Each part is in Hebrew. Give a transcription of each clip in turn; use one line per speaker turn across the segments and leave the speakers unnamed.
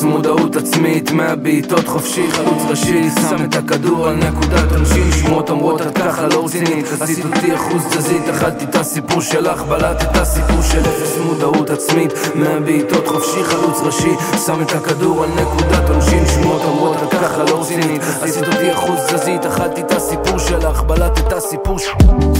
מודעות עצמית, מהבעיטות חופשי, חלוץ ראשי, שם את הכדור על נקודת עונשין. שמות אומרות את ככה לא רצינית, עשית אותי אחוז תזית, אכלתי את הסיפור שלך, בלעת את הסיפור של אפס מודעות עצמית, מהבעיטות חופשי, חלוץ ראשי, שם את הכדור על נקודת עונשין. שמות אומרות את ככה לא רצינית, עשית אותי אחוז תזית, אכלתי את הסיפור שלך, בלעת את הסיפור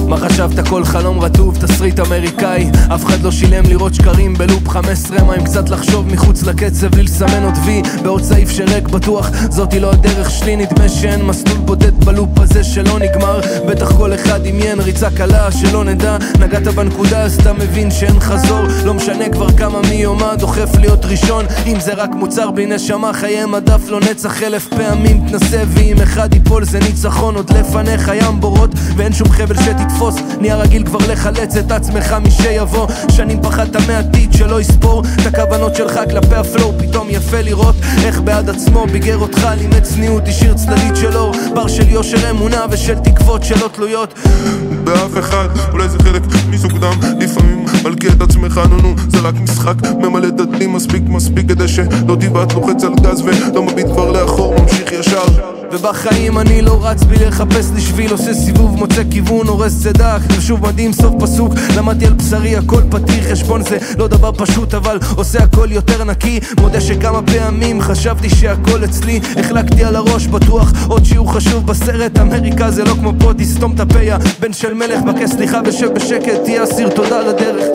מה חשבת? כל חלום רטוב, תסריט אמריקאי, אף אחד לא שילם לראות שקרים בלופ 15, מה עם קצת לחשוב מחוץ לקצב בלי לסמן עוד וי בעוד סעיף שרק בטוח, זאתי לא הדרך שלי, נדמה שאין מסלול בודד בלופ הזה שלא נגמר, בטח כל אחד דמיין ריצה קלה שלא נדע, נגעת בנקודה אז אתה מבין שאין חזור, לא משנה כבר כמה מיומה דוחף להיות ראשון, אם זה רק מוצר בי נשמה, חיי מדף לא נצח, 1000 פעמים תנסה ואם אחד ייפול זה ניצחון, עוד לפניך ים בורות ואין שום חבל שתתפוס, נהיה רגיל כבר לחלץ את עצמך משיבוא, שנים פחדת מעתיד שלא יספור את הכוונות שלך כלפי הפלואו, פתאום יפה לראות איך בעד עצמו ביגר אותך, לימד צניעות, השאיר צדדית של אור, בר של יושר אמונה ושל תקוות שלא תלויות
באף אחד, אולי זה חלק מסוגדם, לפעמים מלכי את עצמך, נו זה רק משחק, ממלא דדלי מספיק כדי שלא תיבט, לוחץ על גז ולא מביט כבר לאחור, ממשיך ישר.
ובחיים אני לא רץ בלי לחפש לי שביל, עושה סיבוב, מוצא כיוון, הורס צדק, ושוב מדהים סוף פסוק, למדתי על בשרי הכל פתיר, חשבון זה לא דבר פשוט אבל עושה הכל יותר נקי, מודה שכמה פעמים חשבתי שהכל אצלי, החלקתי על הראש בטוח, עוד שיעור חשוב בסרט, אמריקה זה לא כמו פה, תסתום את הפה, בן של מלך, בקש סליחה ושב בשקט, תהיה אסיר, תודה על הדרך.